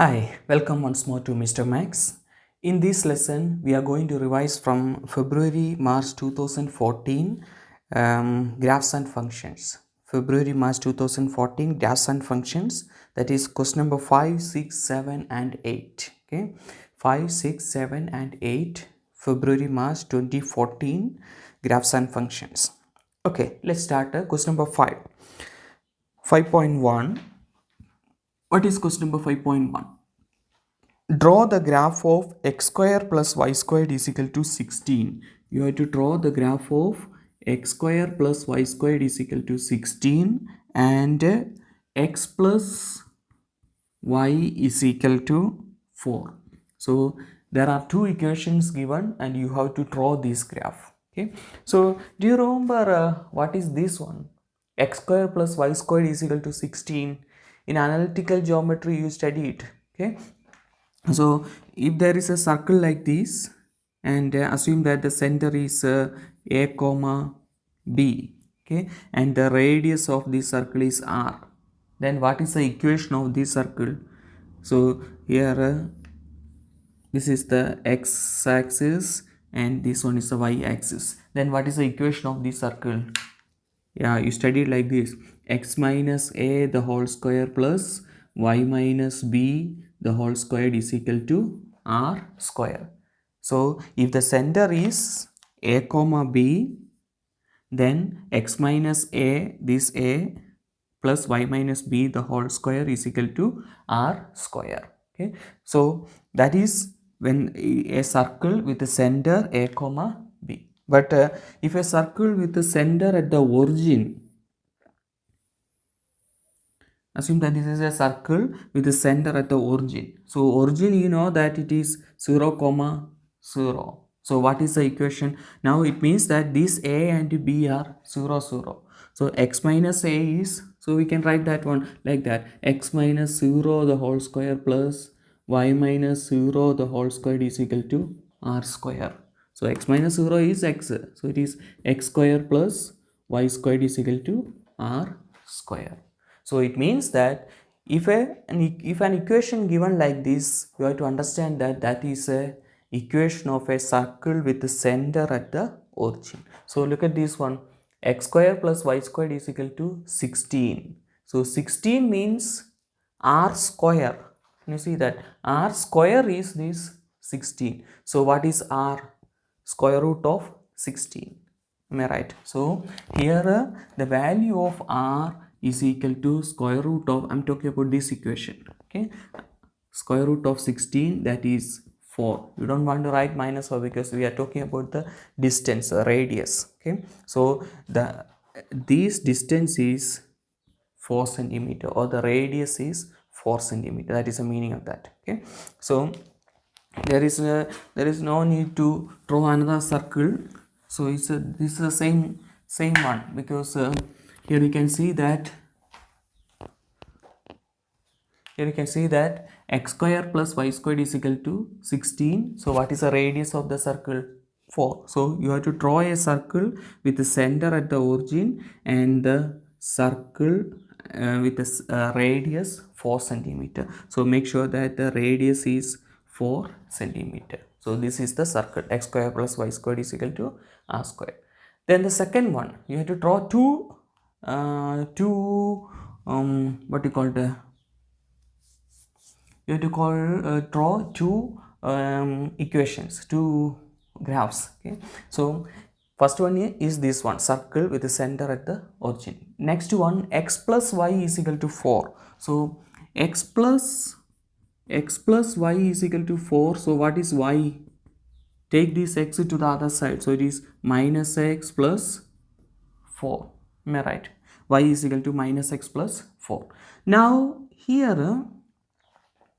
Hi, welcome once more to Mr. Max. In this lesson, we are going to revise from February-March 2014 graphs and functions. February-March 2014 graphs and functions, that is question number 5, 6, 7 and 8. Okay, 5, 6, 7 and 8 February-March 2014 graphs and functions. Okay, let's start question number 5. 5.1. What is question number 5.1? Draw the graph of x square plus y squared is equal to 16. You have to draw the graph of x square plus y squared is equal to 16 and x plus y is equal to 4. So there are two equations given and you have to draw this graph. Okay. So do you remember what is this one? X square plus y squared is equal to 16. In analytical geometry you study it. Okay. So if there is a circle like this and assume that the center is a comma b, okay, and the radius of this circle is r, then what is the equation of this circle? So here this is the x axis and this one is the y axis. Then what is the equation of this circle? Yeah, you studied like this: x minus a the whole square plus y minus b the whole squared is equal to r square. So if the center is a comma b, then x minus a, this a, plus y minus b the whole square is equal to r square. Okay, so that is when a circle with the center a comma b. But if a circle with the center at the origin, assume that this is a circle with the center at the origin. So origin, you know that it is 0 comma 0. So what is the equation? Now it means that these a and b are 0 0. So x minus a is, so we can write that one like that: x minus 0 the whole square plus y minus 0 the whole square is equal to r square. So x minus 0 is x, so it is x square plus y squared is equal to r square. So it means that if an equation given like this, you have to understand that that is a equation of a circle with the center at the origin. So look at this one: x square plus y squared is equal to 16. So 16 means r square. You see that r square is this 16. So what is r? Square root of 16. Am I right? So here the value of r is equal to square root of, I'm talking about this equation, okay, square root of 16, that is 4. You don't want to write minus 4 because we are talking about the distance, radius. Okay, so this distance is 4 centimeter, or the radius is 4 centimeter. That is the meaning of that. Okay, so there is no need to draw another circle. So this is the same one, because here you can see that x square plus y squared is equal to 16. So what is the radius of the circle? 4. So you have to draw a circle with the center at the origin and the circle with the radius 4 centimeter. So make sure that the radius is 4 centimeter. So this is the circle: x square plus y squared is equal to r square. Then the second one, you have to draw two what you call the, you have to draw two equations, two graphs. Okay, so first one is this one, circle with the center at the origin. Next one, x plus y is equal to 4. So x plus y is equal to 4. So what is y? Take this x to the other side, so it is minus x plus 4. Am I right? Y is equal to minus x plus 4. Now here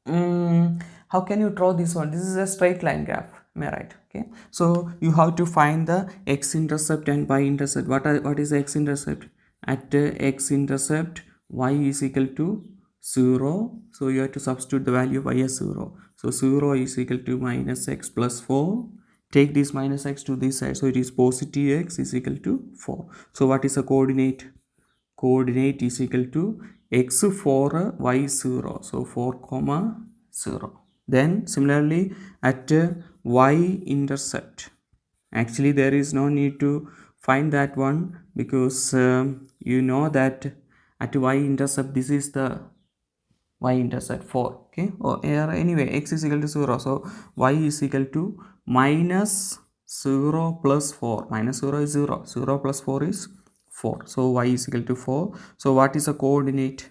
how can you draw this one? This is a straight line graph. Am I right? Okay, so you have to find the x-intercept and y-intercept. What is the x-intercept? At x-intercept, y is equal to 0. So you have to substitute the value of y as 0. So 0 is equal to minus x plus 4. Take this minus x to this side, so it is positive x is equal to 4. So what is the coordinate? Coordinate is equal to x 4, y 0. So 4 comma 0. Then similarly at y-intercept, actually there is no need to find that one, because you know that at y-intercept this is the y-intercept 4, okay, or anyway x is equal to 0, so y is equal to minus 0 plus 4. Minus 0 is 0, 0 plus 4 is 4, so y is equal to 4. So what is the coordinate?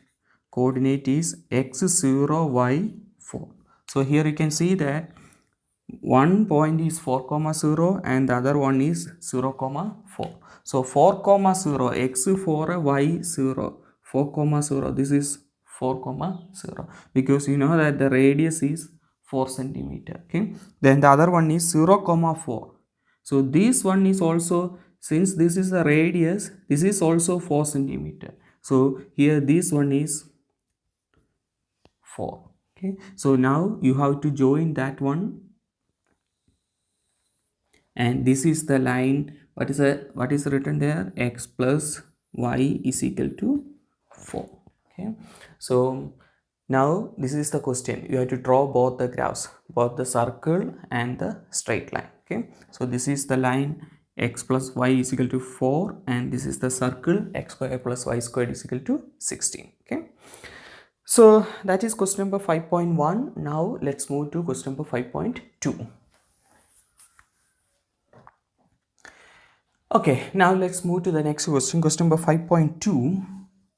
Coordinate is x 0 y 4. So here you can see that one point is 4 comma 0 and the other one is 0 comma 4. So 4 comma 0, x 4 y 0, 4 comma 0, this is 4 comma 0, because you know that the radius is 4 centimeter. Okay, then the other one is 0 comma 4. So this one is also, since this is the radius, this is also 4 centimeter. So here this one is 4. Okay, so now you have to join that one, and this is the line. What is written there? X plus y is equal to 4. Okay, so now this is the question. You have to draw both the graphs, both the circle and the straight line. Okay, so this is the line x plus y is equal to 4, and this is the circle x squared plus y squared is equal to 16. Okay, so that is question number 5.1. Now let's move to question number 5.2. Okay, now let's move to the next question. Question number 5.2.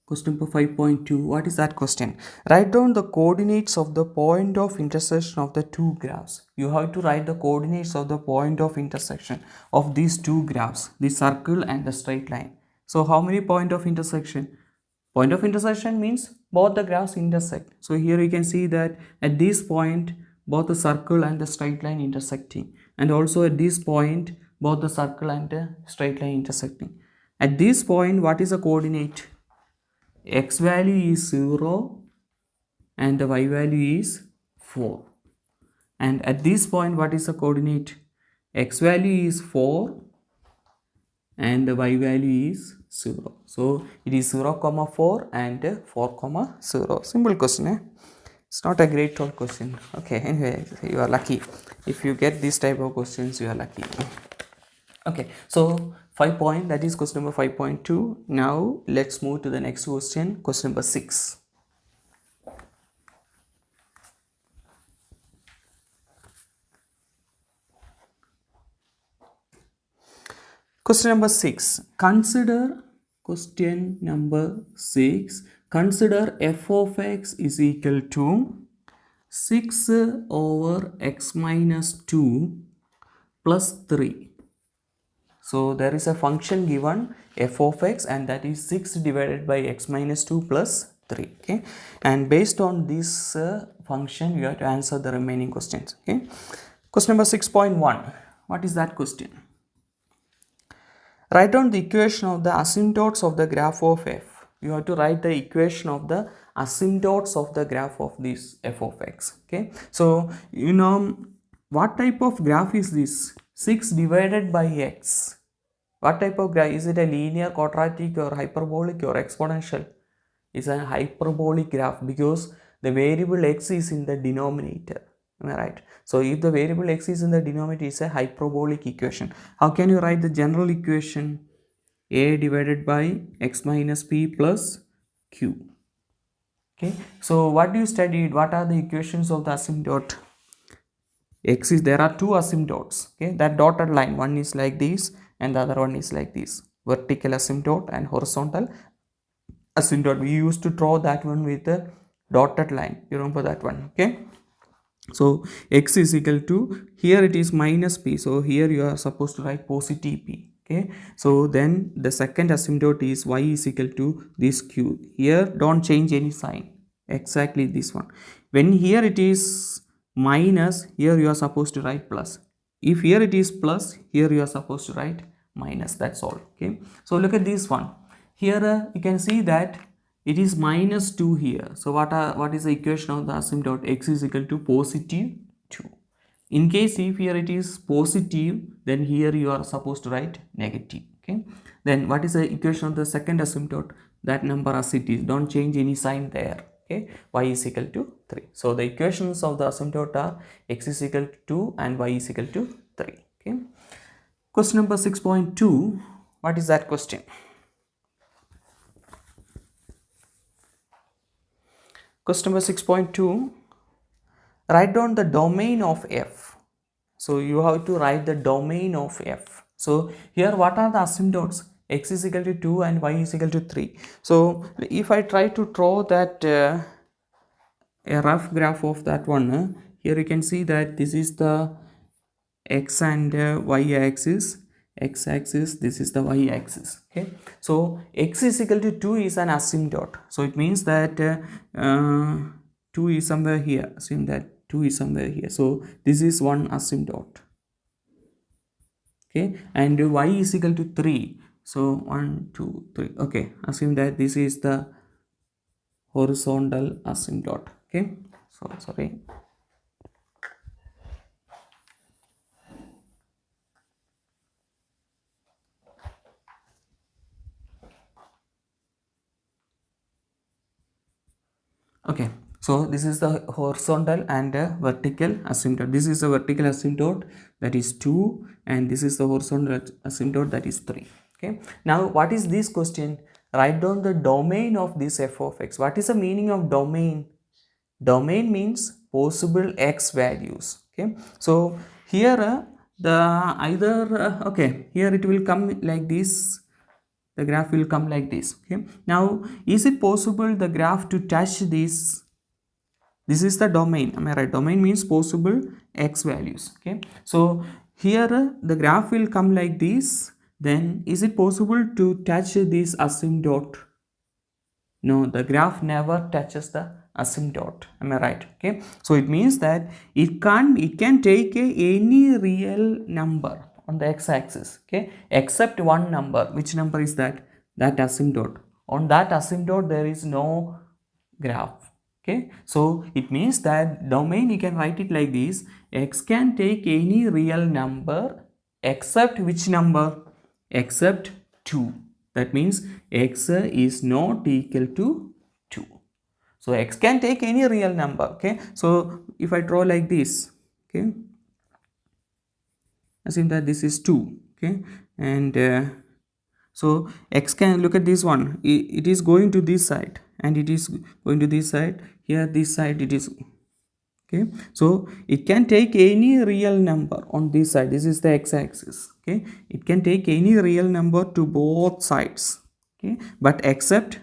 Question number 5.2. What is that question? Write down the coordinates of the point of intersection of the two graphs. You have to write the coordinates of the point of intersection of these two graphs, the circle and the straight line. So how many point of intersection? Point of intersection means both the graphs intersect. So here you can see that at this point both the circle and the straight line intersecting, and also at this point both the circle and the straight line intersecting. At this point, what is the coordinate? X value is 0 and the y value is 4. And at this point, what is the coordinate? X value is 4 and the y value is 0. So it is 0 comma 4 and 4 comma 0. Simple question, eh? It's not a great tall question. Okay, anyway, you are lucky. If you get this type of questions, you are lucky. Okay, so 5 point, that is question number 5.2. Now let's move to the next question, question number 6. Question number 6. Consider question number 6. Consider f of x is equal to 6 over x minus 2 plus 3. So there is a function given f of x, and that is 6 divided by x minus 2 plus 3. Okay, and based on this function you have to answer the remaining questions. Okay, question number 6.1. What is that question? Write down the equation of the asymptotes of the graph of f. You have to write the equation of the asymptotes of the graph of this f of x. Okay, so you know what type of graph is this? 6 divided by x. What type of graph? Is it a linear, quadratic, or hyperbolic, or exponential? It's a hyperbolic graph because the variable x is in the denominator. Am I right? So if the variable x is in the denominator, it's a hyperbolic equation. How can you write the general equation? A divided by x minus p plus q. Okay, so what do you study? What are the equations of the asymptote? X is, there are two asymptotes. Okay, that dotted line, one is like this and the other one is like this, vertical asymptote and horizontal asymptote. We used to draw that one with a dotted line. You remember that one? Okay, so x is equal to, here it is minus p, so here you are supposed to write positive p. Okay, so then the second asymptote is y is equal to this q. Here don't change any sign, exactly this one. When here it is minus, here you are supposed to write plus. If here it is plus, here you are supposed to write minus. That's all. Okay, so look at this one. Here you can see that it is minus 2 here. So what is the equation of the asymptote? X is equal to positive 2. In case if here it is positive, then here you are supposed to write negative. Okay, then what is the equation of the second asymptote? That number as it is, don't change any sign there. Okay, y is equal to 3. So the equations of the asymptote are x is equal to 2 and y is equal to 3. Okay. Question number 6.2. What is that question? Question number 6.2. Write down the domain of f. So you have to write the domain of f. So here what are the asymptotes? X is equal to 2 and y is equal to 3. So if I try to draw that a rough graph of that one, here you can see that this is the x and y axis, x axis, this is the y axis. Okay, so x is equal to 2 is an asymptote, so it means that 2 is somewhere here. Assume that 2 is somewhere here, so this is one asymptote. Okay, and y is equal to 3, so 1 2 3. Okay, assume that this is the horizontal asymptote. Okay, so sorry. Okay, so this is the horizontal and vertical asymptote. This is the vertical asymptote, that is 2, and this is the horizontal asymptote, that is 3. Okay, now what is this question? Write down the domain of this f of x. What is the meaning of domain? Domain means possible x values. Okay, so here okay, here it will come like this. The graph will come like this. Okay, now is it possible the graph to touch this? This is the domain, am I right? Domain means possible x values. Okay, so here the graph will come like this. Then is it possible to touch this asymptote? No, the graph never touches the asymptote, am I right? Okay, so it means that it can take any real number on the x-axis, okay, except one number. Which number is that? That asymptote. On that asymptote there is no graph. Okay, so it means that domain, you can write it like this: x can take any real number except which number? Except 2. That means x is not equal to 2. So x can take any real number. Okay, so if I draw like this, okay, assume that this is 2. Okay, and so x can, look at this one, it is going to this side and it is going to this side. Here this side it is. Okay, so it can take any real number on this side. This is the x-axis. Okay, it can take any real number to both sides. Okay, but except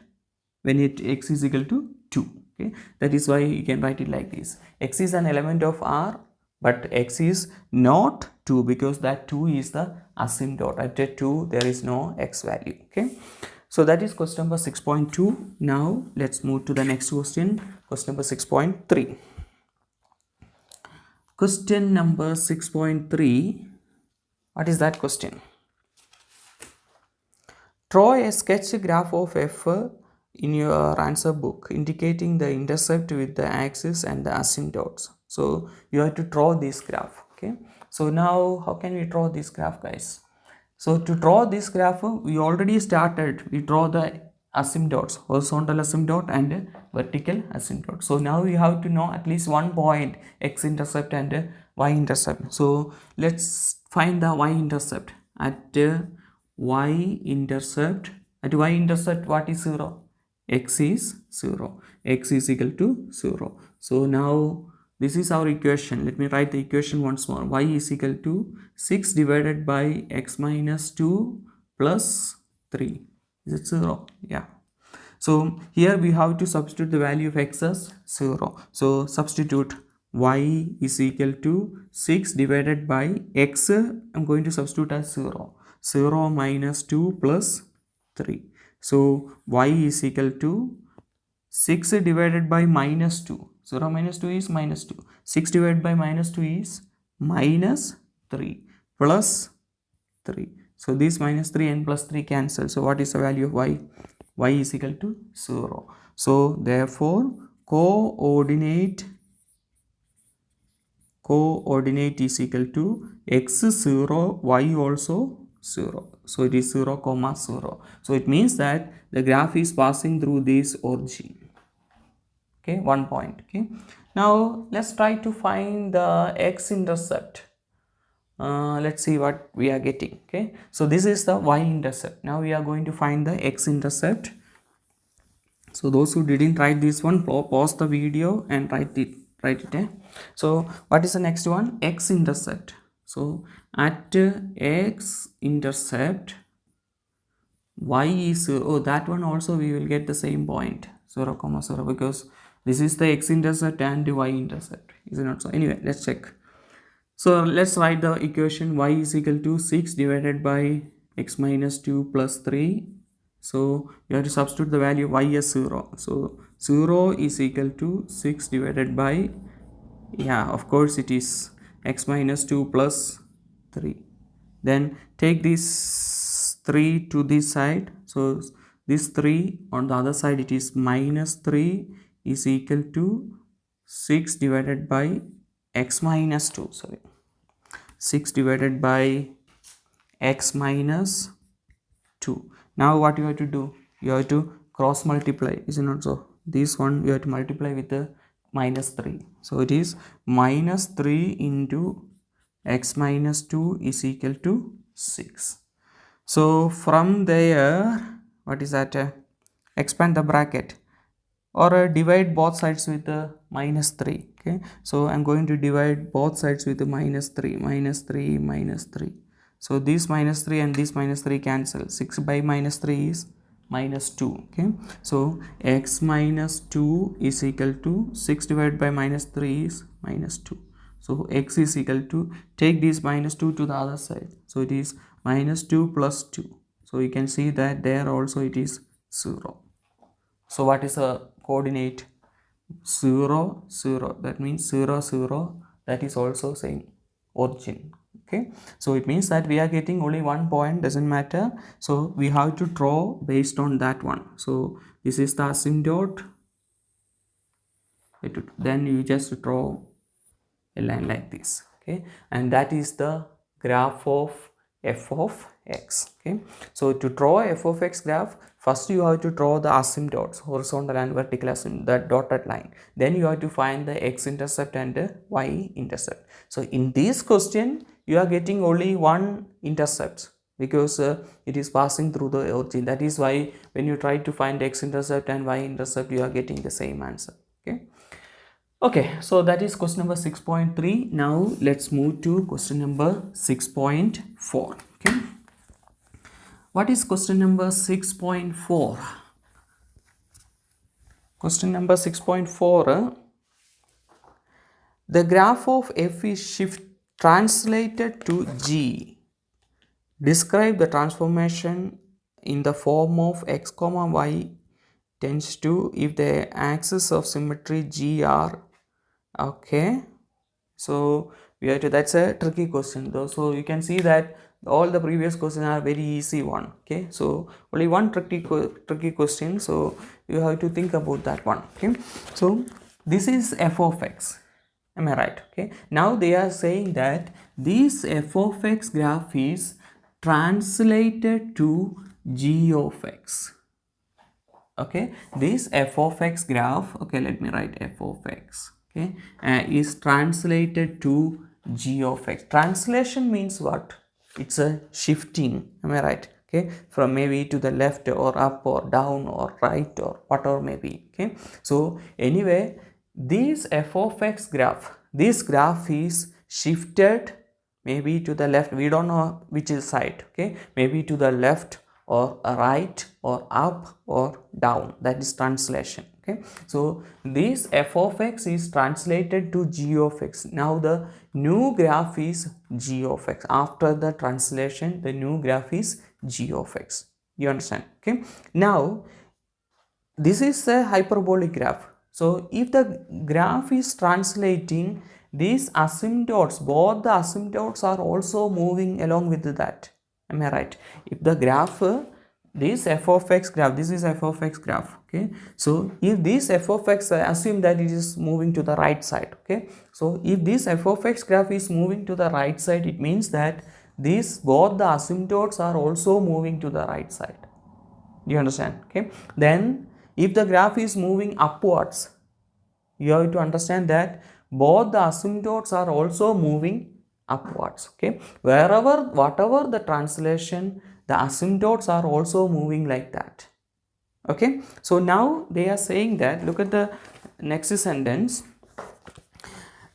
when x is equal to 2. Okay, that is why you can write it like this: x is an element of R, but x is not 2, because that 2 is the asymptote. At 2 there is no x value. Okay, so that is question number 6.2. now let's move to the next question, question number 6.3. Question number 6.3. What is that question? Draw a sketch graph of f in your answer book, indicating the intercept with the axis and the asymptotes. So you have to draw this graph. Okay, so now how can we draw this graph, guys? So to draw this graph, we already started. We draw the asymptotes, horizontal asymptote and vertical asymptote. So now we have to know at least one point, x-intercept and y-intercept. So let's find the y-intercept. At y-intercept, what is 0? X is 0. X is equal to 0. So now this is our equation. Let me write the equation once more. Y is equal to 6 divided by x minus 2 plus 3. Is it 0? Yeah. So here we have to substitute the value of x as 0. So substitute y is equal to 6 divided by x. I'm going to substitute as 0. 0 minus 2 plus 3. So y is equal to 6 divided by minus 2. 0 minus 2 is minus 2. 6 divided by minus 2 is minus 3 plus 3. So this minus 3 and plus 3 cancel. So what is the value of y? Y is equal to 0. So therefore coordinate is equal to x 0, y also 0. So it is 0 comma 0. So it means that the graph is passing through this origin. okay, 1 point. Okay, now let's try to find the x-intercept. Let's see what we are getting. Okay, so this is the y-intercept. Now we are going to find the x-intercept. So those who didn't write this one, pause the video and write it. So what is the next one? X-intercept. So at x-intercept, y is 0. Oh, that one also we will get the same point, 0, 0, because this is the x-intercept and the y-intercept, is it not so? Anyway, let's check. So let's write the equation. Y is equal to 6 divided by x minus 2 plus 3. So you have to substitute the value y as 0. So 0 is equal to 6 divided by, yeah, of course it is x minus 2 plus 3. Then take this 3 to this side. So this 3 on the other side, it is minus 3 is equal to 6 divided by x minus 2. Sorry, 6 divided by x minus 2. Now what you have to do? You have to cross multiply, is it not so? This one you have to multiply with the minus 3. So it is minus 3 into x minus 2 is equal to 6. So from there, what is that? Expand the bracket or divide both sides with the minus 3. Okay, so I'm going to divide both sides with the minus 3, minus 3, minus 3. So this minus 3 and this minus 3 cancel. 6 by minus 3 is minus 2. Okay, so x minus 2 is equal to 6 divided by minus 3 is minus 2. So x is equal to, take this minus 2 to the other side. So it is minus 2 plus 2. So you can see that there also it is 0. So what is a coordinate? 0, 0. That means 0, 0. That is also same origin. Okay, so it means that we are getting only 1 point, doesn't matter. So we have to draw based on that one. So this is the asymptote. Then you just draw a line like this. Okay, and that is the graph of f of x. Okay, so to draw f of x graph, first you have to draw the asymptotes, horizontal and vertical asymptote, the dotted line. Then you have to find the x-intercept and the y-intercept. So in this question, you are getting only one intercept because it is passing through the origin. That is why when you try to find x-intercept and y-intercept, you are getting the same answer. Okay. Okay, so that is question number 6.3. Now let's move to question number 6.4. Okay, what is question number 6.4? Question number 6.4. The graph of f is translated to g. Describe the transformation in the form of x comma y tends to if the axis of symmetry g are. Okay, so we have to, that's a tricky question though. So you can see that all the previous questions are very easy one. Okay, so only one tricky question, so you have to think about that one. Okay, so this is f of x, am I right? Okay, now they are saying that this f of x graph is translated to g of x. Okay, this f of x graph, okay, let me write f of x. Okay, is translated to g of x. Translation means what? It's a shifting, am I right? Okay, from maybe to the left or up or down or right or whatever may be. Okay, so anyway, this f of x graph, this graph is shifted maybe to the left, we don't know which is side. Okay, maybe to the left or right or up or down, that is translation. Okay, so this f of x is translated to g of x. Now the new graph is g of x. After the translation, the new graph is g of x. You understand? Okay, now this is a hyperbolic graph. So if the graph is translating, these asymptotes, both the asymptotes are also moving along with that. Am I right? If the graph, this f of x graph, this is f of x graph. Okay, so if this f of x, assume that it is moving to the right side. Okay, so if this f of x graph is moving to the right side, it means that these both the asymptotes are also moving to the right side. Do you understand? Okay, then if the graph is moving upwards, you have to understand that both the asymptotes are also moving upwards. Okay, whatever the translation, the asymptotes are also moving like that. Okay, so now they are saying that, look at the next sentence.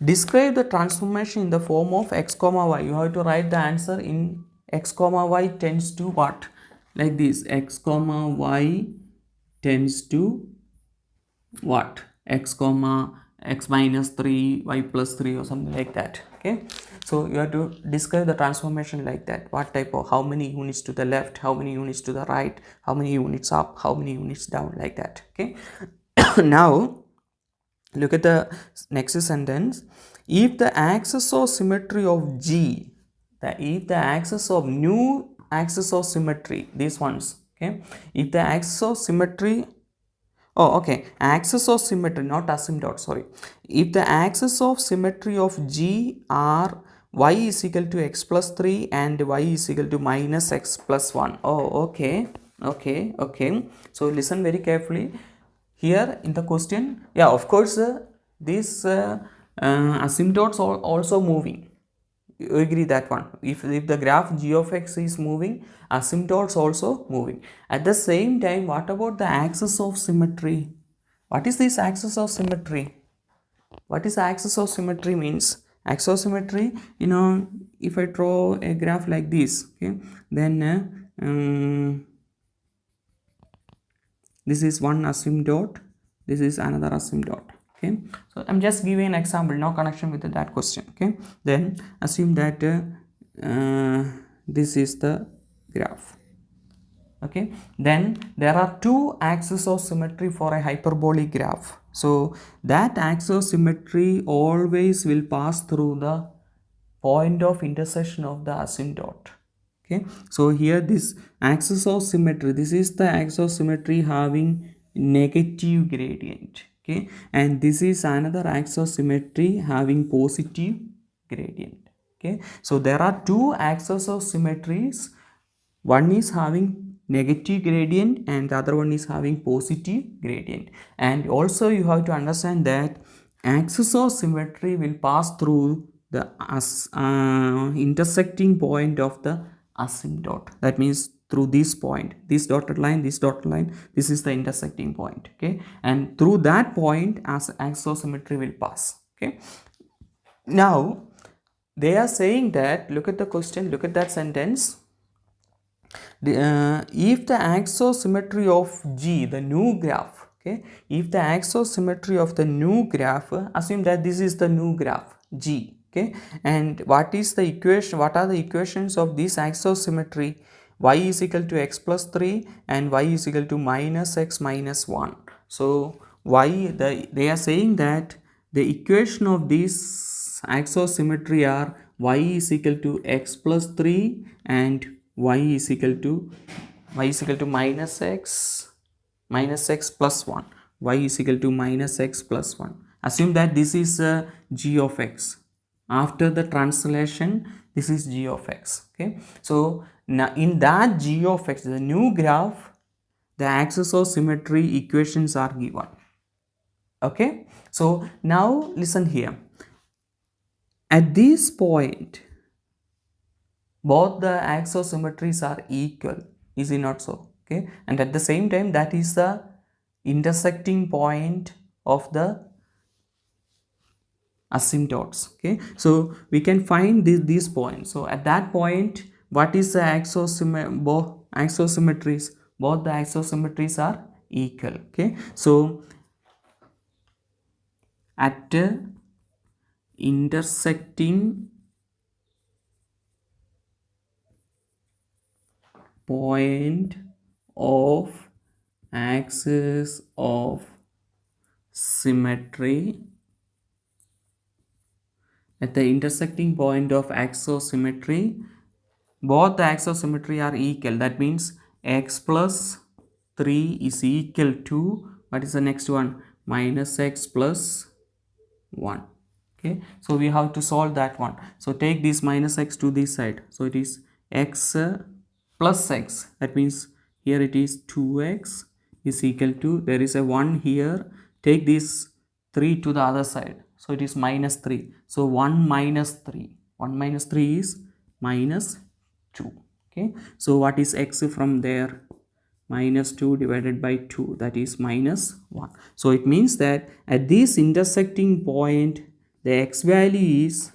Describe the transformation in the form of x comma y. You have to write the answer in x comma y tends to what? Like this, x comma y tends to what? X comma x minus 3, y plus 3 or something like that. Okay, so you have to describe the transformation like that. What type of, how many units to the left, how many units to the right, how many units up, how many units down, like that. Okay, now look at the next sentence. If the axis of symmetry of G, if the axis of new axis of symmetry, these ones, okay, if the axis of symmetry, oh okay, axis of symmetry, not asymptote, sorry. If the axis of symmetry of G are y is equal to x plus 3 and y is equal to minus x plus 1. Oh, okay, okay. So listen very carefully. Here in the question, yeah, of course, these asymptotes are also moving. You agree that one? If the graph g of x is moving, asymptotes also moving. At the same time, what about the axis of symmetry? What is this axis of symmetry? What is the axis of symmetry means? Axis of symmetry, you know, if I draw a graph like this, okay, then this is one asymptote, this is another asymptote. Okay, so I'm just giving an example, no connection with that question. Okay, then assume that this is the graph. Okay, then there are two axes of symmetry for a hyperbolic graph. So that axis of symmetry always will pass through the point of intersection of the asymptote. Okay, so here this axis of symmetry, this is the axis of symmetry having negative gradient. Okay, and this is another axis of symmetry having positive gradient. Okay, so there are two axes of symmetries, one is having negative gradient and the other one is having positive gradient. And also you have to understand that axis of symmetry will pass through the intersecting point of the asymptote. That means through this point, this dotted line, this is the intersecting point. Okay, and through that point as axis of symmetry will pass. Okay, now they are saying that, look at the question, look at that sentence. If the axis of symmetry of G, the new graph, okay, if the axis of symmetry of the new graph, assume that this is the new graph G, okay, and what is the equation, what are the equations of this axis of symmetry? Y is equal to x plus 3 and y is equal to minus x minus 1. So they are saying that the equation of this axis of symmetry are y is equal to x plus 3 and y is equal to minus x plus 1. Y is equal to minus x plus 1. Assume that this is g of x. After the translation, this is g of x. Okay, so now in that g of x, the new graph, the axis of symmetry equations are given. Okay, so now listen here. At this point, both the axis of symmetries are equal, is it not so? Okay, and at the same time, that is the intersecting point of the asymptotes. Okay, so we can find these points. So at that point, what is the axis of symmetries? Both the axis of symmetries are equal. Okay, so at intersecting point of axis of symmetry, at the intersecting point of axis of symmetry, both the axis of symmetry are equal. That means x plus 3 is equal to, what is the next one, minus x plus 1. Okay, so we have to solve that one. So take this minus x to this side, so it is x plus x, that means here it is 2x is equal to, there is a 1 here, take this 3 to the other side. So it is minus 3. So 1 minus 3. 1 minus 3 is minus 2. Okay. So what is x from there? Minus 2 divided by 2, that is minus 1. So it means that at this intersecting point the x value is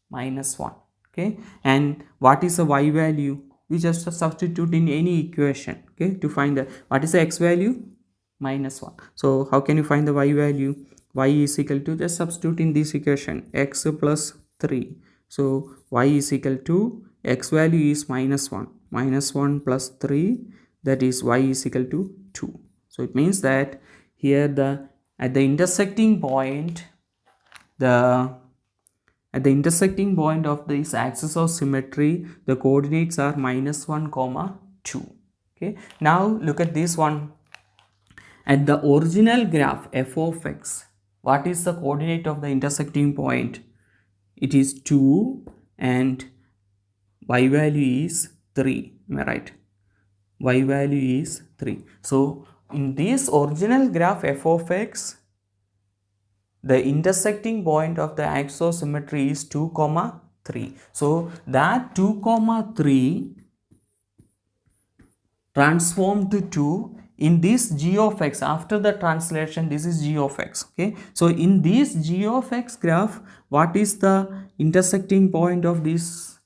minus 1. Okay. And what is the y value? We just substitute in any equation, okay, to find the what is the x value? Minus 1. So how can you find the y value? Y is equal to, just substitute in this equation, x plus 3. So y is equal to, x value is minus 1. Minus 1 plus 3, that is y is equal to 2. So it means that here at the intersecting point of this axis of symmetry, the coordinates are minus 1 comma 2. Okay. Now look at this one. At the original graph f of x, what is the coordinate of the intersecting point? It is 2 and y value is 3. Am I right? Y value is 3. So in this original graph f of x, the intersecting point of the axis of symmetry is 2 comma 3. So that 2 comma 3 transformed to 2 in this g of x. After the translation, this is g of x. Okay. So in this g of x graph, what is the intersecting point of these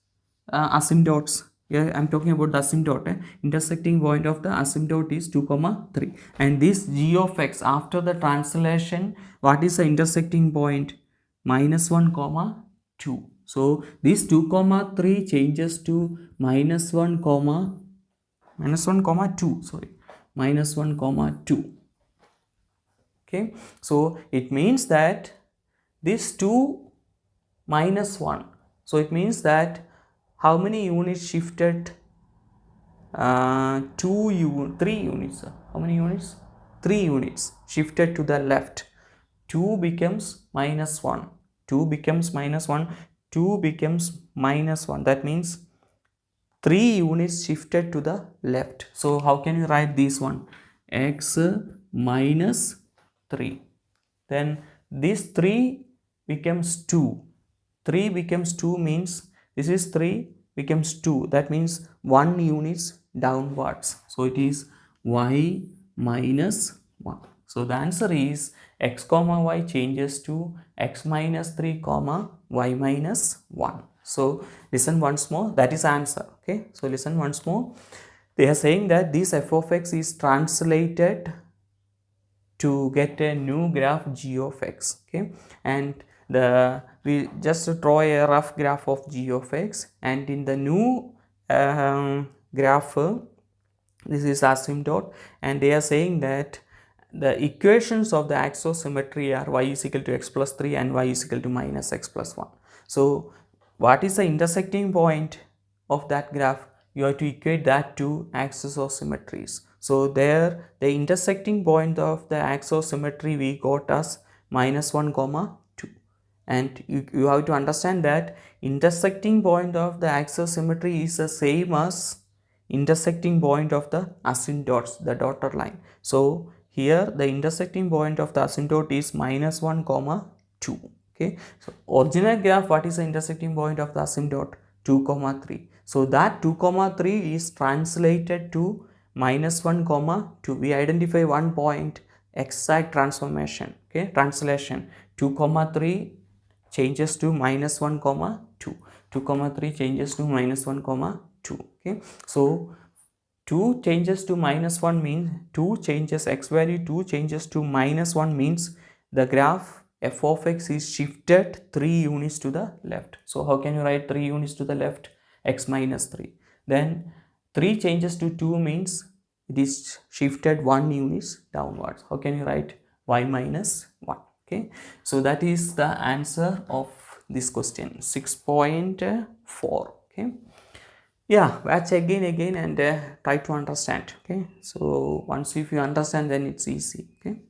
asymptotes? Here I am talking about the asymptote. Intersecting point of the asymptote is 2 comma 3. And this g of x, after the translation, what is the intersecting point? Minus 1 comma 2. So this 2 comma 3 changes to minus 1 comma 2. Sorry, minus 1 comma 2. Okay. So it means that this 2 minus 1. So it means that how many units shifted? 3 units. How many units? 3 units shifted to the left. 2 becomes minus 1. 2 becomes minus 1. 2 becomes minus 1. That means 3 units shifted to the left. So how can you write this one? X minus 3. Then this 3 becomes 2. 3 becomes 2 means this is 3 becomes 2. That means 1 units downwards. So it is y minus 1. So the answer is x comma y changes to x minus 3 comma y minus 1. So listen once more, that is answer. Okay. So listen once more. They are saying that this f of x is translated to get a new graph g of x. Okay. And we just draw a rough graph of g of x, and in the new graph, this is asymptote, and they are saying that the equations of the axis of symmetry are y is equal to x plus 3 and y is equal to minus x plus 1. So what is the intersecting point of that graph? You have to equate that to axis of symmetries. So there the intersecting point of the axis of symmetry we got as minus 1 comma 2. And you have to understand that intersecting point of the axis of symmetry is the same as intersecting point of the asymptotes, the dotted line. So here the intersecting point of the asymptote is minus 1 comma 2. Okay. So original graph, what is the intersecting point of the asymptote? 2 comma 3. So that 2 comma 3 is translated to minus 1 comma 2. We identify one point, exact transformation. Okay. Translation 2 comma 3 changes to minus 1 comma 2. 2 comma 3 changes to minus 1 comma 2. Okay. So 2 changes to minus 1 means 2 changes x value, 2 changes to minus 1 means the graph f of x is shifted 3 units to the left. So how can you write 3 units to the left? X minus 3. Then 3 changes to 2 means it is shifted 1 units downwards. How can you write y minus 1? Okay. So that is the answer of this question, 6.4. Okay. Yeah, watch again and try to understand. Okay. So once if you understand, then it's easy. Okay.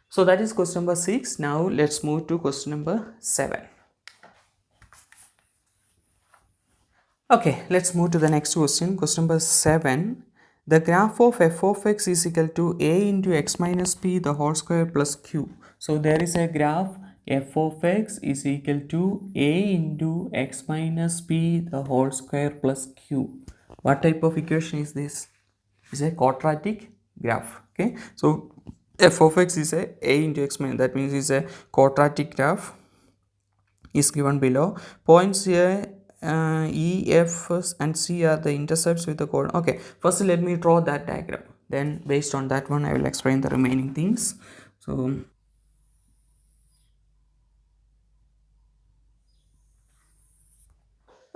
So that is question number 6. Now let's move to question number 7. Okay, let's move to the next question. Question number 7. The graph of f of x is equal to a into x minus p the whole square plus q. So there is a graph f of x is equal to a into x minus p the whole square plus q. What type of equation is this? It's a quadratic graph. Okay, so f of x is a into x minus, that means it's a quadratic graph is given below. Points here E, F and C are the intercepts with the coordinate. Okay, first let me draw that diagram. Then based on that one I will explain the remaining things. So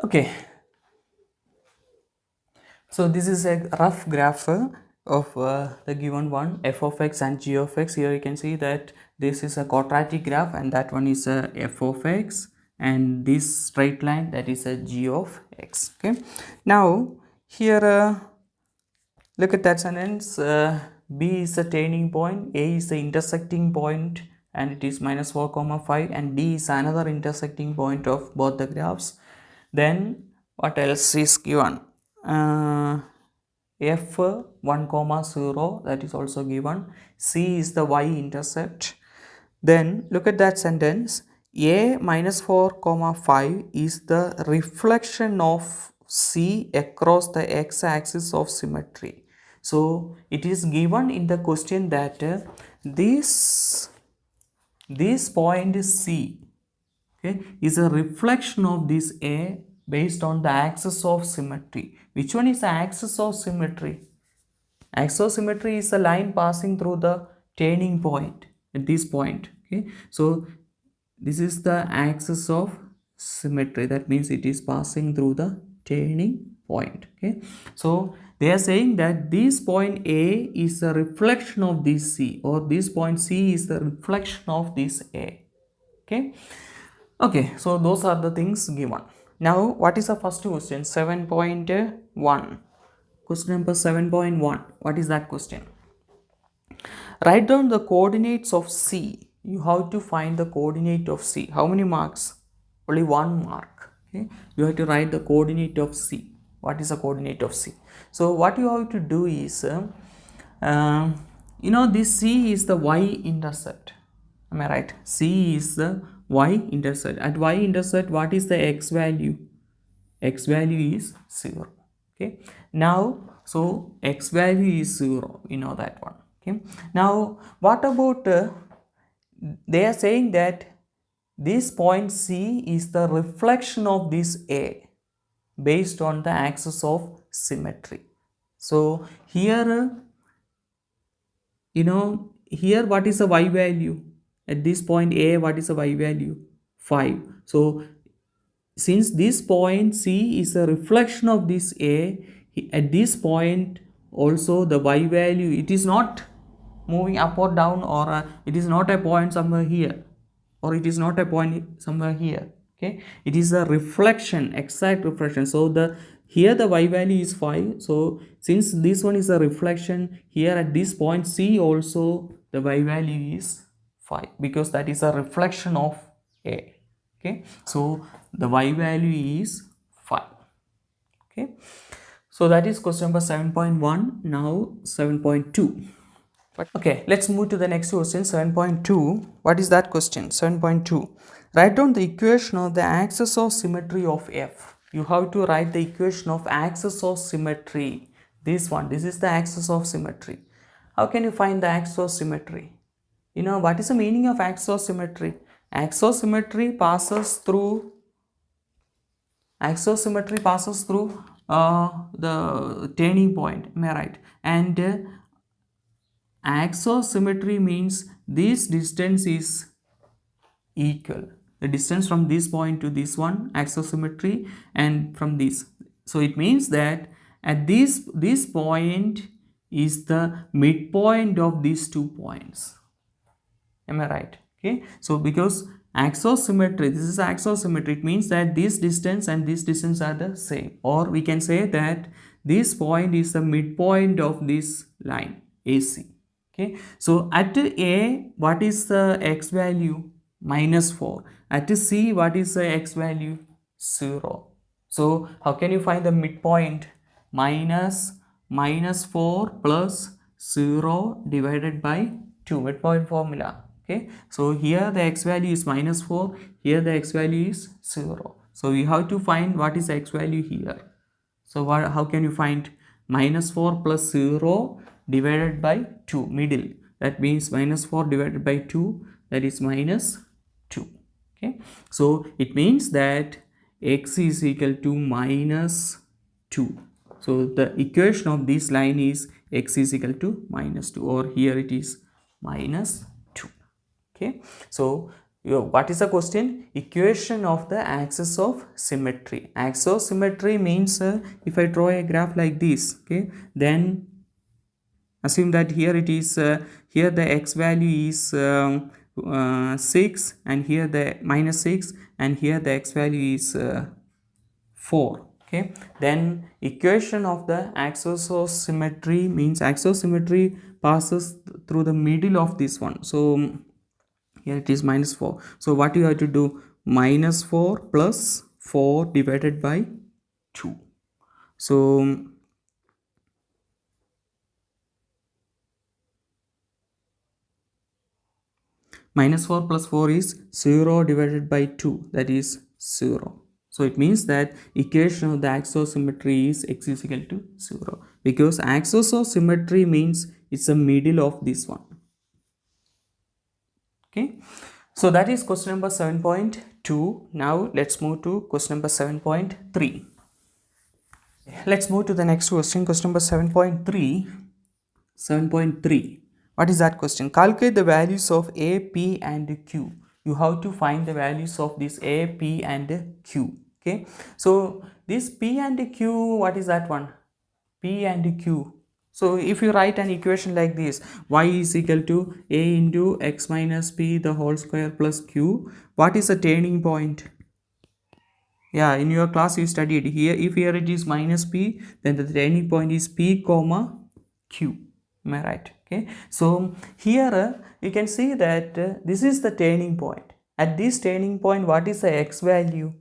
okay, so this is a rough graph of the given one f of x and g of x. Here you can see that this is a quadratic graph and that one is a f of x, and this straight line that is a g of x. Okay, now here look at that sentence. B is the turning point, A is the intersecting point and it is minus 4 comma 5, and D is another intersecting point of both the graphs. Then what else is given? F 1 comma 0, that is also given. C is the y-intercept. Then look at that sentence. A minus 4 comma 5 is the reflection of C across the x-axis of symmetry. So it is given in the question that this point C, okay, is a reflection of this A based on the axis of symmetry. Which one is the axis of symmetry? Axis of symmetry is a line passing through the turning point at this point. Okay, so this is the axis of symmetry, that means it is passing through the turning point. Okay, so they are saying that this point A is a reflection of this C, or this point C is the reflection of this A. Okay, okay, so those are the things given. Now what is the first question? 7.1. Question number 7.1. What is that question? Write down the coordinates of C. You have to find the coordinate of C. How many marks? Only 1 mark. Okay, you have to write the coordinate of C. What is the coordinate of C? So what you have to do is this C is the y-intercept. Am I right? C is the y-intercept. At y-intercept, what is the x value? X value is 0. Okay, now so x value is 0, we know that one. Okay, now what about they are saying that this point C is the reflection of this A based on the axis of symmetry. So here here what is the y value at this point A? What is the y value? 5. So since this point C is a reflection of this A, at this point also the y value, it is not moving up or down, or it is not a point somewhere here, or it is not a point somewhere here. Okay, it is a reflection, exact reflection. So here the y value is 5. So since this one is a reflection, here at this point C also the y value is 5, because that is a reflection of A. Okay, so the y value is 5. Okay, so that is question number 7.1. Now 7.2. Okay, let's move to the next question, 7.2. What is that question? 7.2. Write down the equation of the axis of symmetry of F. You have to write the equation of axis of symmetry. This one, this is the axis of symmetry. How can you find the axis of symmetry? What is the meaning of axis of symmetry? Axis of symmetry passes through the turning point. Am I right? And axis of symmetry means this distance is equal. The distance from this point to this one, axis of symmetry, and from this. So it means that at this point is the midpoint of these 2 points. Am I right? Okay, so because axis of symmetry, this is axis of symmetry, it means that this distance and this distance are the same, or we can say that this point is the midpoint of this line AC. Okay, so at A, what is the x value? -4. At C, what is the x value? 0. So how can you find the midpoint? -4 plus 0 divided by 2, midpoint formula. Okay, so here the x value is minus 4, here the x value is 0. So we have to find what is the x value here. So how can you find minus 4 plus 0 divided by 2, middle? That means minus 4 divided by 2, that is minus 2. Okay, so it means that x is equal to minus 2. So the equation of this line is x is equal to minus 2, or here it is minus 2. Okay, so what is the question? Equation of the axis of symmetry. Axisymmetry means if I draw a graph like this, okay, then assume that here it is here the x value is 6, and here the minus 6, and here the x value is 4. Okay, then equation of the axisymmetry means axisymmetry passes through the middle of this one. So here it is minus 4. So what you have to do? Minus 4 plus 4 divided by 2. So minus 4 plus 4 is 0 divided by 2, that is 0. So it means that equation of the axisymmetry is x is equal to 0, because axisymmetry means it's the middle of this one. Okay, so that is question number 7.2. Now let's move to question number 7.3. Let's move to the next question, question number 7.3. 7.3. What is that question? Calculate the values of A, P and Q. You have to find the values of this A, P and Q. Okay, so this P and Q, what is that one? P and Q. So if you write an equation like this, y is equal to a into x minus p the whole square plus q, what is the turning point? Yeah, in your class you studied here, if here it is minus p, then the turning point is p comma q. Am I right? Okay, so here you can see that this is the turning point. At this turning point, what is the x value?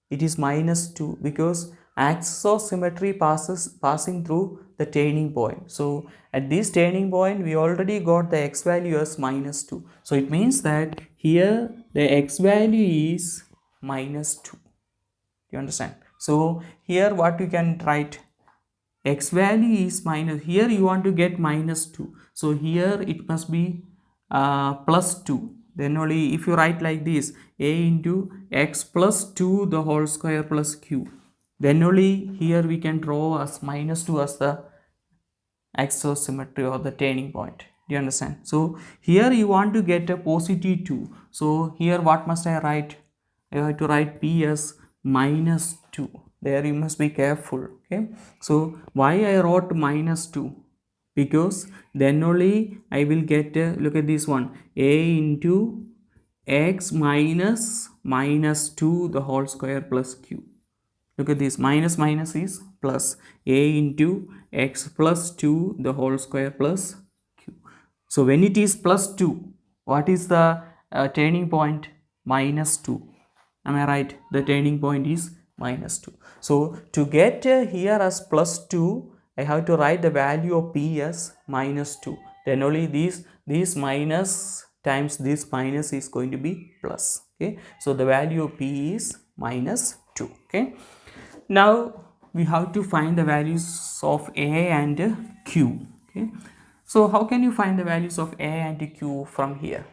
It is minus 2, because axisymmetry passing through the turning point. So at this turning point we already got the x value as minus 2. So it means that here the x value is minus 2. You understand? So here what you can write, x value is minus, here you want to get minus 2, so here it must be plus 2. Then only if you write like this, a into x plus 2 the whole square plus q, then only here we can draw as minus 2 as the axisymmetry or the turning point. Do you understand? So here you want to get a positive 2, so here what must I write? I have to write p as minus 2. There you must be careful. Okay, so why I wrote minus 2? Because then only I will get look at this one, a into x minus 2 the whole square plus q. Look at this, minus minus is plus, a into x plus 2 the whole square plus q. So when it is plus 2, what is the turning point? Minus 2. Am I right? The turning point is minus 2. So to get here as plus 2, I have to write the value of p as minus 2. Then only this minus times this minus is going to be plus. Okay, so the value of p is minus 2. Okay, now we have to find the values of a and q. Okay, so how can you find the values of a and q from here?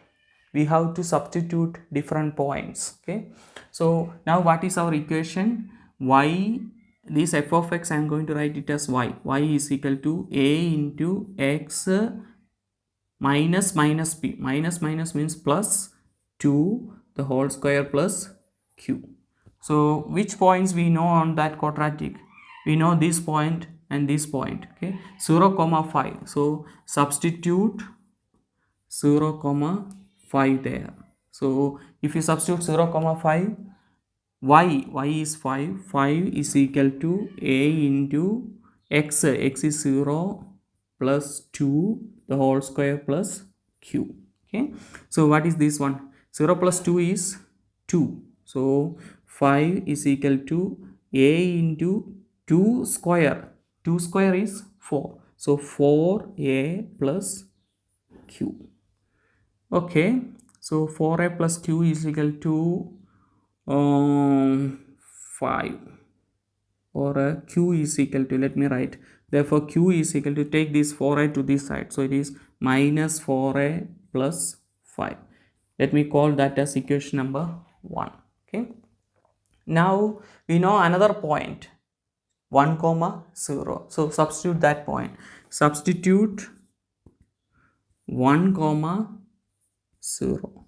We have to substitute different points. Okay, so now what is our equation? Y, this f of x I am going to write it as y is equal to a into x minus minus p, minus minus means plus 2 the whole square plus q. So which points we know on that quadratic? We know this point and this point. Okay, 0 comma 5, so substitute 0 comma 5 there. So if you substitute 0 comma 5, y is 5 is equal to a into x is 0 plus 2 the whole square plus q. Okay, so what is this one? 0 plus 2 is 2, so 5 is equal to a into 2 square is 4, so 4a plus q. Okay, So 4a plus q is equal to 5, or q is equal to, let me write, therefore q is equal to, take this 4a to this side, so it is minus 4a plus 5. Let me call that as equation number 1. Okay, now we know another point, 1 comma 0, so substitute that point. Substitute 1 comma 0.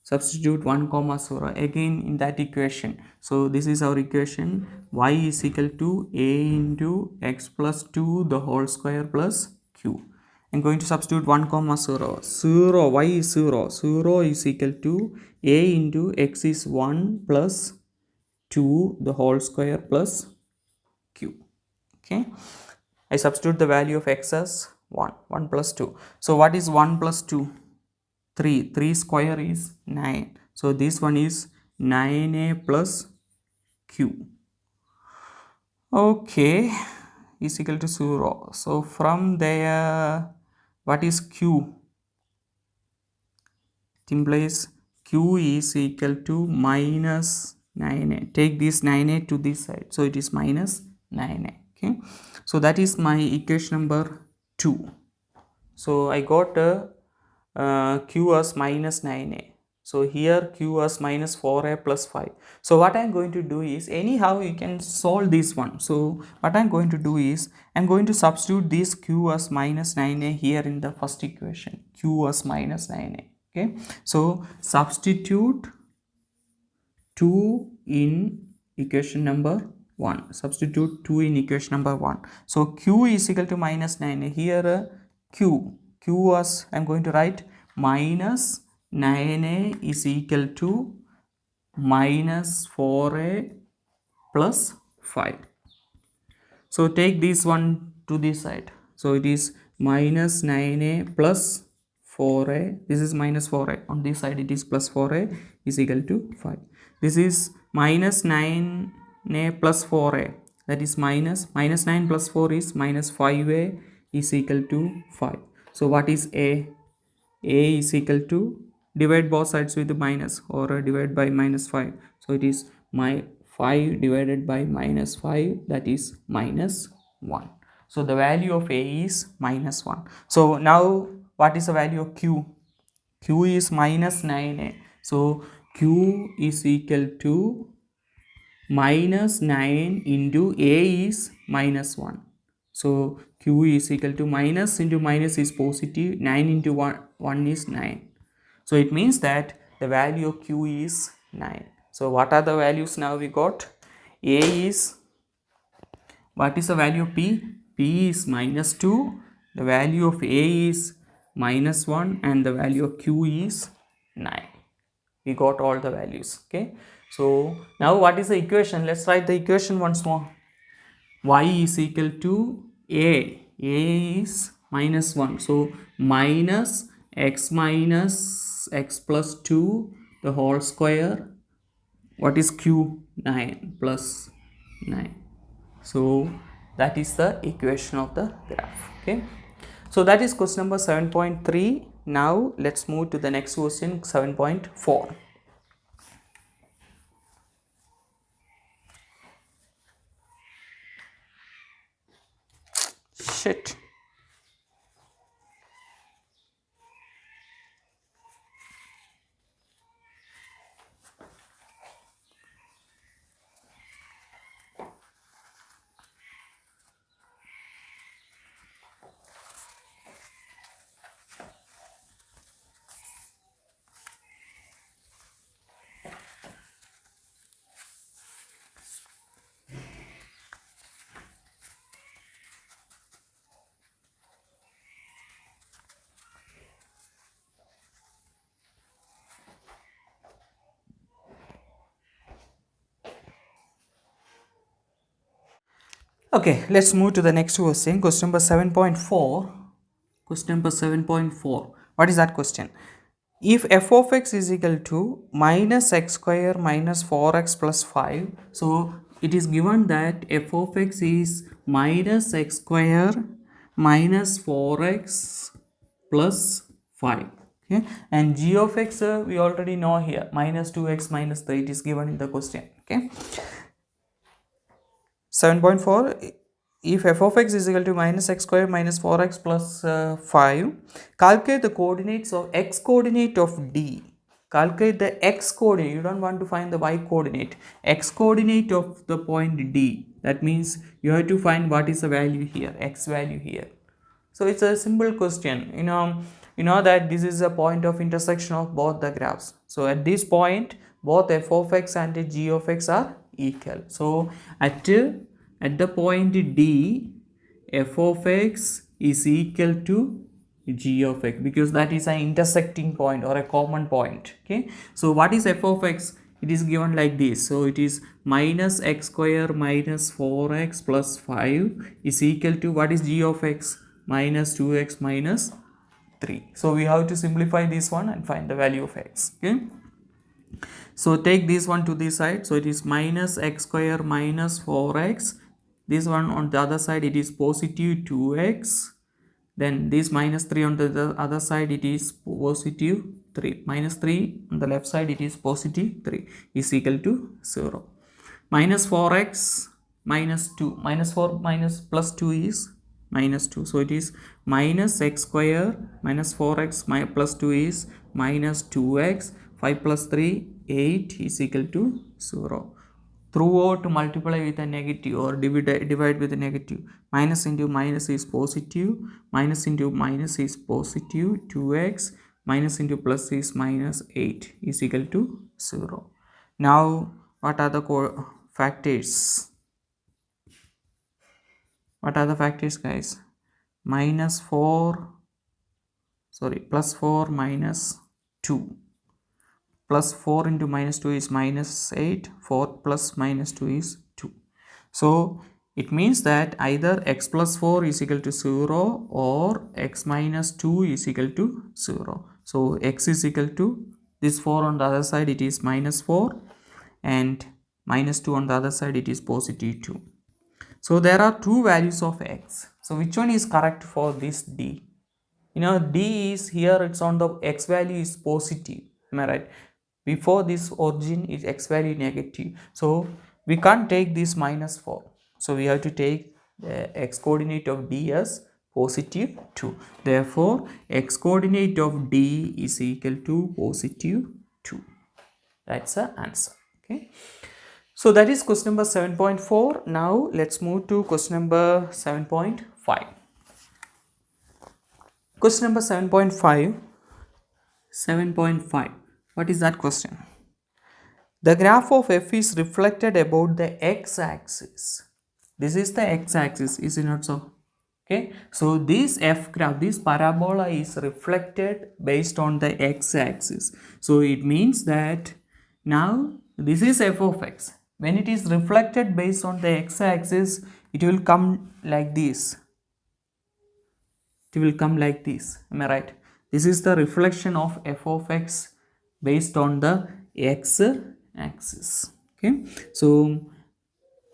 Substitute 1 comma 0 again in that equation. So this is our equation, y is equal to a into x plus 2 the whole square plus q. I'm going to substitute 1 comma 0. 0, y is 0. 0 is equal to a into x is 1 plus 2 the whole square plus q. Okay, I substitute the value of x as 1 plus 2. So what is 1 plus 2? 3 square is 9, so this one is 9a plus q. Okay, is equal to 0. So from there, what is q? It implies q is equal to minus 9a. Take this 9a to this side, so it is minus 9a. Okay, so that is my equation number 2. So I got q as minus 9a. So here q as minus 4a plus 5. So what I am going to do is, anyhow you can solve this one. So what I am going to do is, I am going to substitute this q as minus 9a here in the first equation, q as minus 9a. Okay, so substitute 2 in equation number 1. Substitute 2 in equation number 1. So q is equal to minus 9a. Here q as, I am going to write minus 9a is equal to minus 4a plus 5. So take this one to this side, so it is minus 9a plus 4a, this is minus 4a, on this side it is plus 4a is equal to 5. This is minus 9a plus 4a, that is minus 9 plus 4 is minus 5a is equal to 5. So what is a? A is equal to, divide both sides with the minus, or divide by minus 5. So it is my 5 divided by minus 5, that is minus 1. So the value of a is minus 1. So now what is the value of q? Q is minus 9a. So q is equal to minus 9 into a is minus 1. So q is equal to, minus into minus is positive, 9 into 1 is 9. So it means that the value of q is 9. So what are the values now we got? A is, what is the value of p? P is minus 2, the value of a is minus 1, and the value of q is 9. We got all the values. Okay, so now what is the equation? Let's write the equation once more. Y is equal to a is minus 1, so minus x plus 2 the whole square, what is q? 9 plus 9. So that is the equation of the graph. Okay, so that is question number 7.3. now let's move to the next question, 7.4. Shit. Okay, let's move to the next question, question number 7.4. Question number 7.4. What is that question? If f of x is equal to minus x square minus 4x plus 5, so it is given that f of x is minus x square minus 4x plus 5. Okay, and g of x we already know here, minus 2x minus 3, it is given in the question. Okay, 7.4, if f of x is equal to minus x square minus 4x plus 5, calculate the coordinates of x coordinate of d. Calculate the x coordinate, you don't want to find the y coordinate, x coordinate of the point d. That means you have to find what is the value here, x value here. So it's a simple question. You know that this is a point of intersection of both the graphs. So at this point, both f of x and g of x are equal. So at the point D, f of x is equal to g of x, because that is an intersecting point or a common point. Okay. So what is f of x? It is given like this. So it is minus x square minus 4x plus 5 is equal to, what is g of x? Minus 2x minus 3. So we have to simplify this one and find the value of x. Okay. So take this one to this side. So it is minus x square minus 4x. This one on the other side, it is positive 2x. Then this minus 3 on the other side, it is positive 3. Minus 3 on the left side, it is positive 3 is equal to 0. Minus 4x minus 2. Minus 4 minus plus 2 is minus 2. So it is minus x square minus 4x plus 2 is minus 2x. 5 plus 3, 8 is equal to 0. Throughout multiply with a negative or divide with a negative. Minus into minus is positive. Minus into minus is positive 2x. Minus into plus is minus 8 is equal to 0. Now what are the factors? What are the factors, guys? Minus 4, sorry, plus 4 minus 2. Plus 4 into minus 2 is minus 8. 4 plus minus 2 is 2. So it means that either x plus 4 is equal to 0 or x minus 2 is equal to 0. So x is equal to this 4 on the other side, it is minus 4, and minus 2 on the other side, it is positive 2. So there are two values of x. So which one is correct for this d? D is here, it's on the x value is positive. Am I right? Before this origin is x value negative. So we can't take this minus 4. So we have to take the x coordinate of d as positive 2. Therefore, x coordinate of d is equal to positive 2. That's the answer. Okay. So that is question number 7.4. Now let's move to question number 7.5. Question number 7.5. 7.5. What is that question? The graph of f is reflected about the x-axis. This is the x-axis, is it not so? Okay. So this f graph, this parabola is reflected based on the x-axis. So it means that now this is f of x. When it is reflected based on the x-axis, it will come like this. It will come like this. Am I right? This is the reflection of f of x based on the x-axis. Okay. So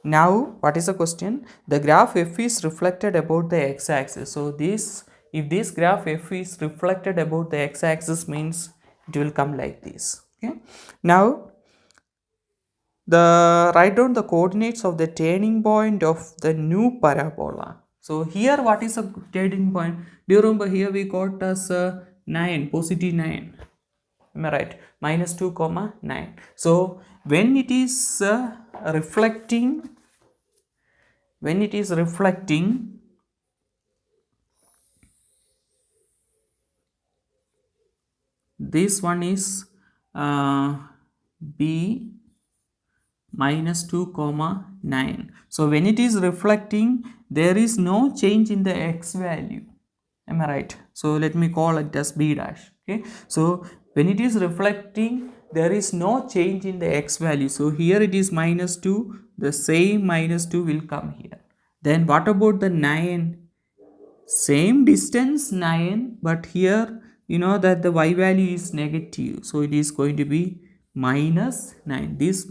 now what is the question? The graph f is reflected about the x-axis. So this, if this graph f is reflected about the x-axis, means it will come like this. Okay. Now write down the coordinates of the turning point of the new parabola. So here what is a turning point? Do you remember here we got as 9, positive 9. Am I right? Minus 2 comma 9. So when it is reflecting, this one is b minus 2 comma 9. So when it is reflecting, there is no change in the x value. Am I right? So let me call it as b dash. Okay. So when it is reflecting, there is no change in the x value. So here it is minus 2. The same minus 2 will come here. Then what about the 9? Same distance 9, but here you know that the y value is negative. So it is going to be minus 9. This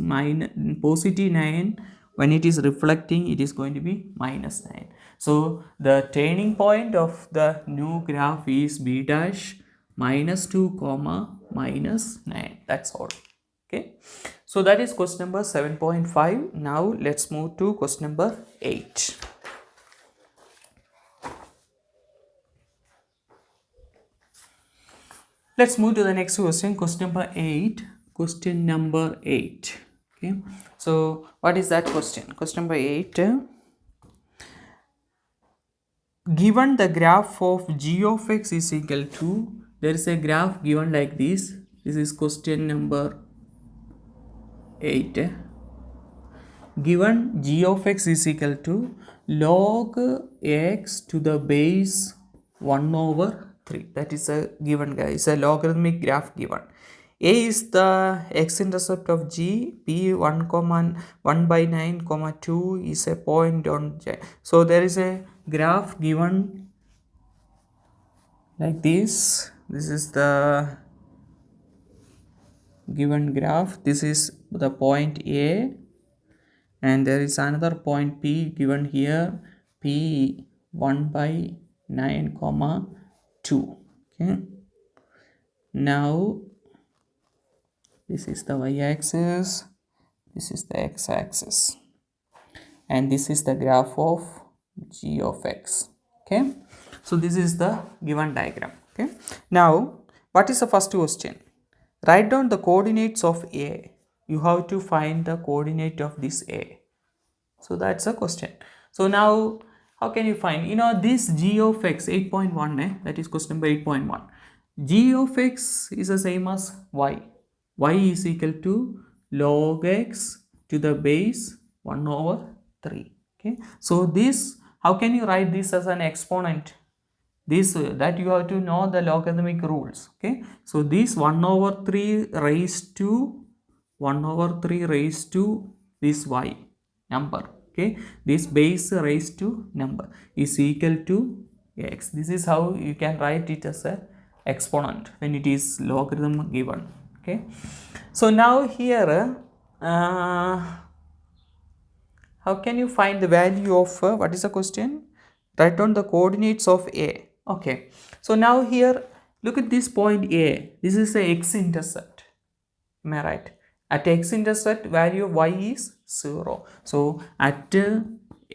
positive 9, when it is reflecting, it is going to be minus 9. So the turning point of the new graph is b dash minus 2 comma minus 9. That's all. Okay, so that is question number 7.5. Now let's move to question number 8. Let's move to the next question. Question number 8. Question number 8. Okay, so what is that question? Question number 8. Given the graph of g of x is equal to, there is a graph given like this. This is question number 8. Given g of x is equal to log x to the base 1 over 3. That is a given, guys. A logarithmic graph given. A is the x-intercept of g, p 1 comma 1 by 9 comma 2 is a point on j. So there is a graph given like this. This is the given graph. This is the point A, and there is another point P given here, P 1 by 9 comma 2. Okay, now this is the y-axis, this is the x-axis, and this is the graph of g of x. Okay, so this is the given diagram. Okay, now what is the first question? Write down the coordinates of A. You have to find the coordinate of this A. So that's a question. So now how can you find, this g of x 8.1, that is question number 8.1. G of x is the same as y. Y is equal to log x to the base 1 over 3. Okay, so this, how can you write this as an exponent? This that you have to know the logarithmic rules. Okay, so this 1 over 3 raised to this y number. Okay, this base raised to number is equal to x. This is how you can write it as a exponent when it is logarithm given. Okay, so now here how can you find the value of what is the question? Write down the coordinates of A. Okay, so now here look at this point A. This is the x-intercept. Am I right? At x-intercept, value of y is 0. So at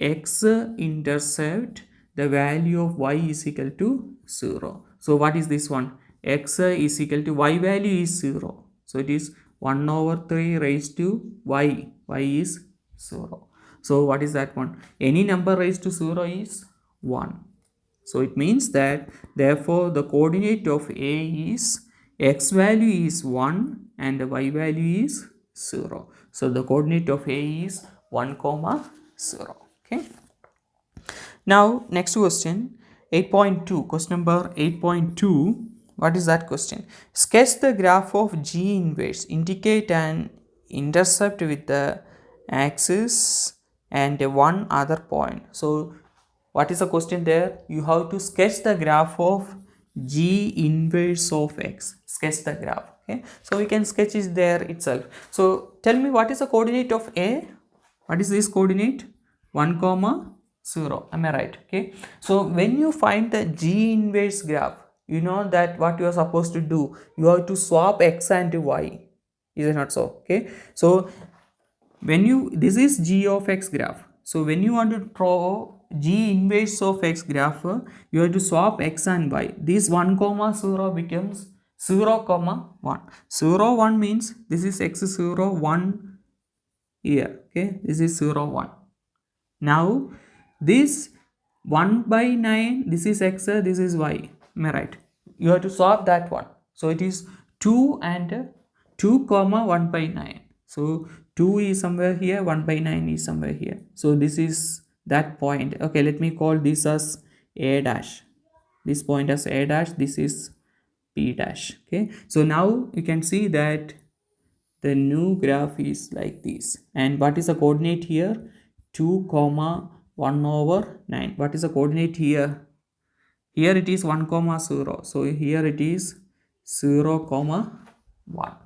x-intercept, the value of y is equal to 0. So what is this one? X is equal to y value is 0. So it is 1 over 3 raised to y. Y is 0. So what is that one? Any number raised to 0 is 1. So it means that therefore the coordinate of A is x value is 1 and the y value is 0. So the coordinate of A is 1 comma 0. Okay. Now next question 8.2. Question number 8.2. What is that question? Sketch the graph of G inverse. Indicate an intercept with the axis and one other point. So what is the question there? You have to sketch the graph of G inverse of x. Sketch the graph. Okay, so we can sketch it there itself. So tell me, what is the coordinate of A? What is this coordinate? 1 comma 0. Am I right? Okay, so when you find the G inverse graph, you know that what you are supposed to do, you have to swap x and y. Is it not so? Okay, so when you, this is G of x graph. So when you want to draw G inverse of x graph, you have to swap x and y. This 1 comma 0 becomes 0 comma 1. 0 1 means this is x 0 1 here. Okay, this is 0 1. Now this 1 by 9, this is x, this is y. Am I right? You have to swap that one. So it is 2 and 2 comma 1 by 9. So 2 is somewhere here, 1 by 9 is somewhere here. So this is that point. Okay, let me call this as A dash. This point as A dash, this is P dash. Okay, so now you can see that the new graph is like this. And what is the coordinate here? 2 comma 1 over 9. What is the coordinate here? Here it is 1 comma 0. So here it is 0 comma 1.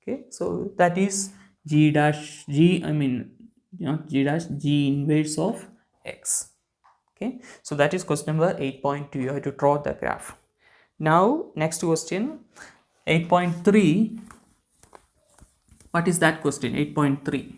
Okay, so that is G dash G, G dash G inverse of x. Okay, so that is question number 8.2. You have to draw the graph. Now next question, 8.3. What is that question? 8.3.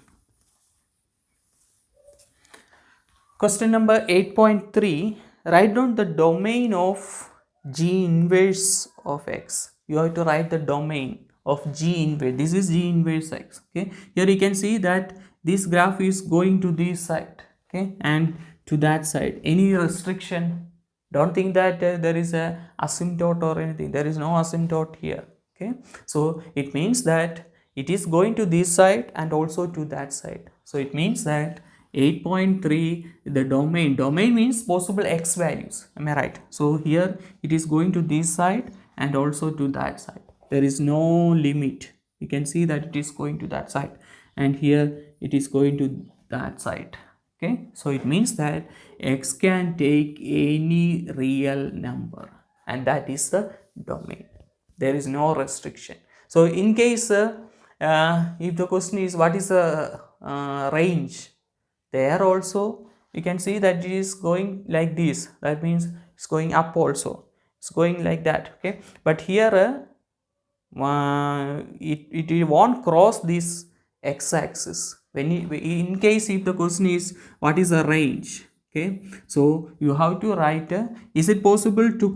Question number 8.3. Write down the domain of G inverse of X. You have to write the domain of G inverse. This is G inverse X. Okay. Here you can see that this graph is going to this side. Okay. And to that side. Any restriction? Don't think that there is a asymptote or anything. There is no asymptote here. Okay. So it means that it is going to this side and also to that side. So it means that 8.3, the domain means possible x values, am I right? So here it is going to this side and also to that side. There is no limit. You can see that it is going to that side, and here it is going to that side. Okay, so it means that x can take any real number, and that is the domain. There is no restriction. So in case if the question is what is the range, there also you can see that it is going like this. That means it's going up also, it's going like that. Okay, but here it won't cross this x-axis when in case if the question is what is the range. Okay, so you have to write is it possible to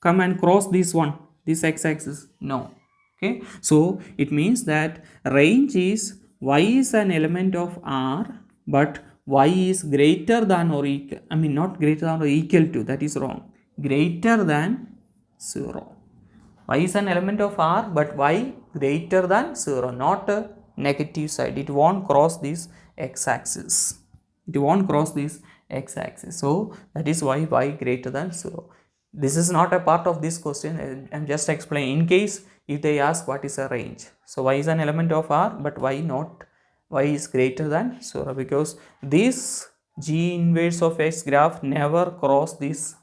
come and cross this one, this x-axis? No. Okay, so it means that range is y is an element of R, but y is greater than or equal, not greater than or equal to, that is wrong, greater than 0. Y is an element of R, but y greater than 0, not a negative side. It won't cross this x-axis. It won't cross this x-axis. So that is why y greater than 0. This is not a part of this question. I am just explaining in case if they ask what is a range. So y is an element of R, but y is greater than 0, because this G inverse of X graph never cross this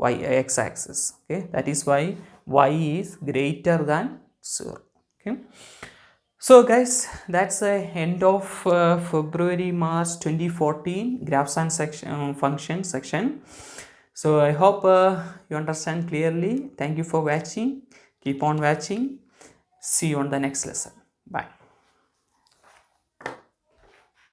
x-axis. Okay, that is why y is greater than 0. Okay, so guys, that's the end of February-March 2014 graphs and function section. So I hope you understand clearly. Thank you for watching. Keep on watching. See you on the next lesson. Bye.